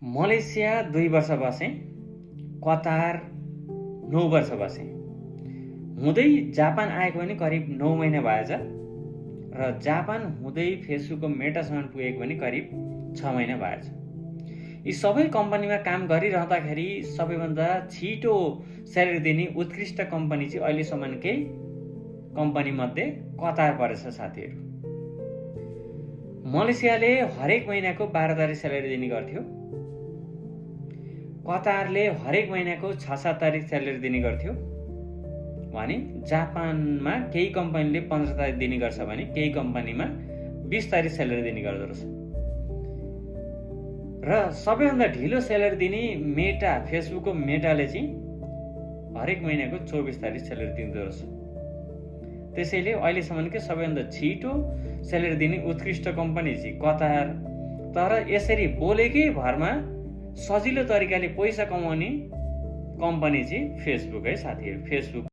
Malaysia 2 वर्ष बसेँ, Qatar 9 वर्ष बसेँ। हुँदै जापान आएको पनि करिब 9 महिना भएछ र जापान हुँदै फेसबुकको मेटासँग पुगेको पनि करिब 6 महिना भएछ। यी सबै कम्पनीमा काम गरिरहँदाखेरि सबैभन्दा छिटो स्यालेरी दिने उत्कृष्ट कम्पनी चाहिँ अहिलेसम्मकै कम्पनीमध्ये कतार परेछ साथीहरू। मलेसियाले हरेक महिनाको 12 तारिक स्यालेरी दिने गर्थ्यो, कतारले हरेक महिनाको 6-7 तारिक स्यालेरी दिने गर्थ्यो भने जापानमा केही कम्पनीले 15 तारिक दिने गर्छ भने केही कम्पनीमा 20 तारिक स्यालेरी दिने गर्दो रहेछ। र सबैभन्दा ढिलो स्यालेरी दिने फेसबुकको मेटाले चाहिँ हरेक महिनाको 24 तारिक स्यालेरी दिँदो रहेछ। त्यसैले अहिलेसम्मकै सबैभन्दा छिटो स्यालेरी दिने उत्कृष्ट कम्पनी चाहिँ कतार। तर यसरी बोलेकै भरमा सजिलो तरिकाले पैसा कमाउने कम्पनी चाहिँ फेसबुक है साथीहरू। फेसबुक